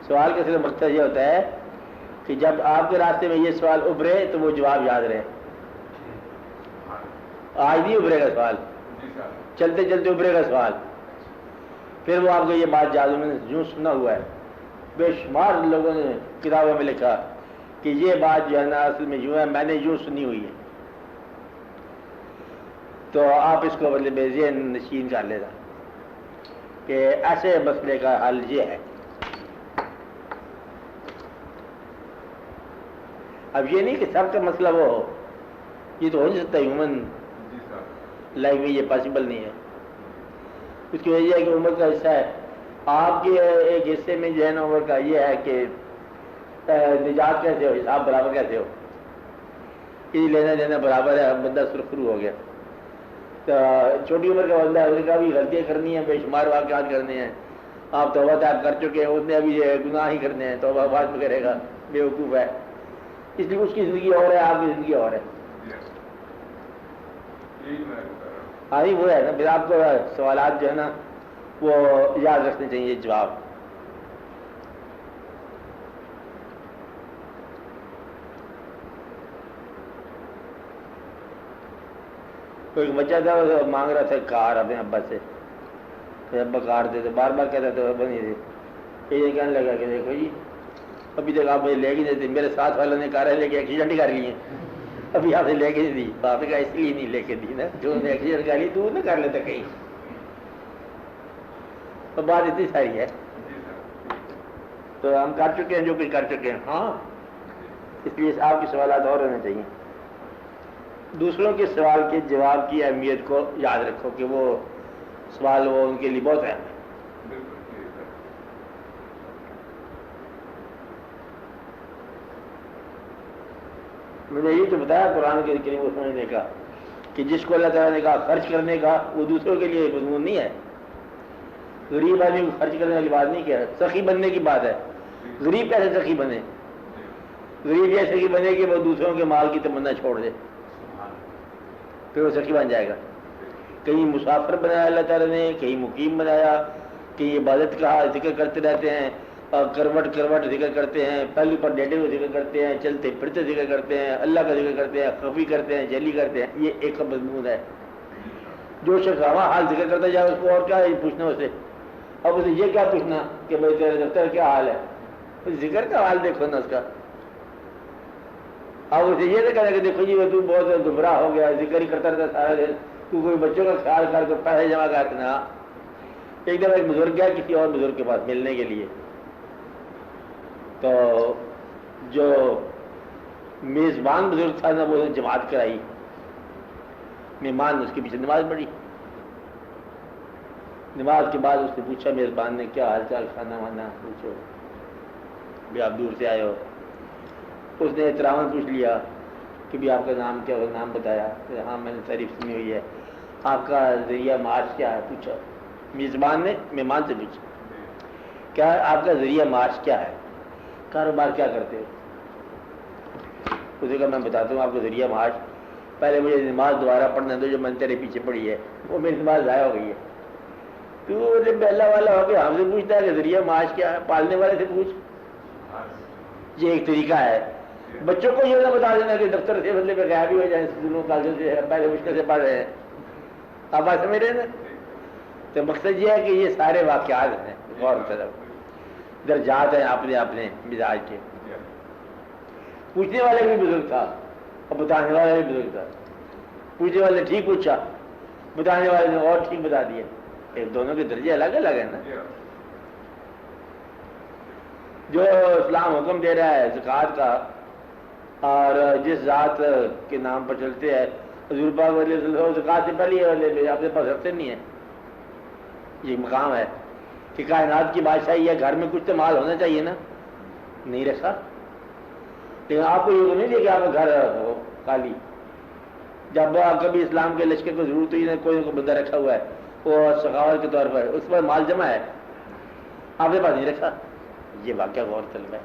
سوال کا صرف مقصد یہ ہوتا ہے کہ جب آپ کے راستے میں یہ سوال ابھرے تو وہ جواب یاد رہے. آج نہیں ابھرے گا سوال, چلتے چلتے ابھرے گا سوال, پھر وہ آپ کو یہ بات یاد, میں نے یوں سنا ہوا ہے, بے شمار لوگوں نے کتابوں میں لکھا کہ یہ بات جو ہے نا اصل میں یوں ہے, میں نے یوں سنی ہوئی ہے. تو آپ اس کو مطلب ذہن نشین کر لینا کہ ایسے مسئلے کا حل یہ ہے. اب یہ نہیں کہ سب کا مسئلہ وہ ہو, یہ تو ہو نہیں سکتا, ہیومن لائف میں یہ پاسبل نہیں ہے. اس کی وجہ ہے کہ عمر کا حصہ ہے. آپ کے ایک حصے میں جو ہے نا عمر کا یہ ہے کہ نجات کیسے ہو, حساب برابر کیسے ہو, یہ لینا دینا برابر ہے, بندہ سرخرو ہو گیا. تو چھوٹی عمر کا بندہ ہے, اس کا بھی غلطیاں کرنی ہیں, بے شمار واقعات کرنے ہیں. آپ توبہ طائب کر چکے ہیں, اس نے ابھی گناہ ہی کرنے ہیں, توبہ بعد میں کرے گا, بے وقوف ہے. اس لیے اس کی زندگی اور ہے, آپ کی زندگی اور ہے. ہاں وہ ہے نا, پھر آپ کو سوالات جو ہے نا وہ یاد رکھنے چاہیے جواب. کوئی بچہ تھا مانگ رہا تھا کار اپنے ابا سے, پھر ابا کار دے تو بار بار کہتا تھا ابا نہیں دے. یہ کہنے لگا کہ دیکھو جی ابھی تک آپ مجھے لے کے نہیں دیتے, میرے ساتھ والوں نے کاریں لے کے ایکسیڈنٹ کر لی ہیں, ابھی آپ نے لے کے نہیں دی. باپ نے کہا اس لیے نہیں لے کے دی نا, جو نے ایکسیڈنٹ کر لی تو نہ کر لیتا کہیں. تو بات اتنی ساری ہے, تو ہم کر چکے ہیں جو کچھ کر چکے ہیں. ہاں اس لیے آپ کے سوالات اور ہونے چاہیے. دوسروں کے سوال کے جواب کی اہمیت کو یاد رکھو کہ وہ سوال وہ ان کے لیے بہت اہم ہے. میں نے یہ تو بتایا قرآن کے کریم کو سمجھنے کا کہ جس کو اللہ تعالیٰ نے کہا خرچ کرنے کا, وہ دوسروں کے لیے مضمون نہیں ہے. غریب آدمی کو خرچ کرنے والی بات نہیں کیا, سخی بننے کی بات ہے. غریب کیسے سخی بنے؟ غریب یہ سخی بنے کہ وہ دوسروں کے مال کی تمنا چھوڑ دے, پھر وہ سخی بن جائے گا. کہیں مسافر بنایا اللہ تعالیٰ نے, کہیں مقیم بنایا, کہیں عبادت کا ذکر کرتے رہتے ہیں, کروٹ کروٹ ذکر کرتے ہیں, پہلو پر ڈیٹے کو ذکر کرتے ہیں, چلتے پھرتے ذکر کرتے ہیں, اللہ کا ذکر کرتے ہیں, خفی کرتے ہیں, جلی کرتے ہیں. یہ ایک مضمون ہے. جو شخص ہوا حال ذکر کرتا جائے اس کو اور کیا پوچھنا اسے. اب اسے یہ کیا پوچھنا کہ بھائی تیرے دفتر کیا حال ہے, ذکر کا حال دیکھو نا اس کا. اب اسے یہ نہ کہنا کہ دیکھو جی وہ تو بہت گمراہ ہو گیا, ذکر ہی کرتا رہتا سارا دن, تو کوئی بچوں کا خیال کر کے پیسے جمع کرنا. ایک دفعہ ایک بزرگ گیا کسی اور بزرگ کے پاس ملنے کے لیے, تو جو میزبان بزرگ تھا نا وہ جماعت کرائی, مہمان اس کے پیچھے نماز پڑھی. نماز کے بعد اس نے پوچھا میزبان نے کیا حال چال, کھانا وانا پوچھو, بھی آپ دور سے آئے ہو. اس نے احترام پوچھ لیا کہ بھی آپ کا نام کیا ہو, نام بتایا. ہاں میں نے تعریف سنی ہوئی ہے. آپ کا ذریعہ معاش کیا ہے پوچھا, میزبان نے مہمان سے پوچھا کیا آپ کا ذریعہ معاش کیا ہے, کاروبار کیا کرتے ہو. اسے کہا میں بتاتا ہوں آپ کا ذریعہ معاش, پہلے مجھے نماز دوبارہ پڑھنا دو جو میں نے تیرے پیچھے پڑھی ہے, وہ میری نماز ضائع ہو گئی ہے. تو جب اللہ والا ہو کے ہم سے پوچھتا ہے کہ ذریعہ معاش کیا ہے, پالنے والے سے پوچھ. یہ ایک طریقہ ہے. بچوں کو یہ نہ بتا دینا کہ دفتر سے بدلے پہ غائب ہی ہو جائیں, اسکولوں کالجوں سے پہلے مشکل سے پڑھ رہے ہیں. آپ بات سمجھ رہے ہیں نا. تو مقصد یہ ہے کہ یہ سارے واقعات ہیں, غور طرف درجات ہیں اپنے اپنے مزاج کے. پوچھنے والے بھی بزرگ تھا اور بتانے والا بھی بزرگ تھا. پوچھنے والے نے ٹھیک پوچھا, بتانے والے نے اور ٹھیک بتا دیا. دونوں کے درجے الگ الگ ہیں نا. جو اسلام حکم دے رہا ہے زکوٰۃ کا, اور جس ذات کے نام پر چلتے ہیں حضور پاک علیہ وسلم, زکوٰۃ سے پہلے والے اپنے پاس رکھتے نہیں ہیں. یہ مقام ہے کہ کائنات کی بادشاہی ہے, گھر میں کچھ تو مال ہونا چاہیے نا, نہیں رکھا. لیکن آپ کو یہ تو نہیں دیا کہ آپ کا گھر ہو خالی. جب کبھی اسلام کے لشکر کو ضرورت ہوئی, کوئی بندہ رکھا ہوا ہے وہ سخاوت کے طور پر, اس پر مال جمع ہے, آپ کے پاس نہیں رکھا. یہ واقعہ غور طلب ہے.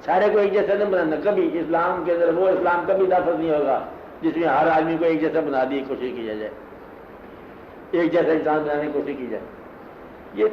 سارے کو ایک جیسا نہیں بنانا. کبھی اسلام کے اندر وہ اسلام کبھی نافذ نہیں ہوگا جس میں ہر آدمی کو ایک جیسا بنا دی کوشش کی جائے, ایک جیسا انسان بنانے کی کوشش کی جائے. یہ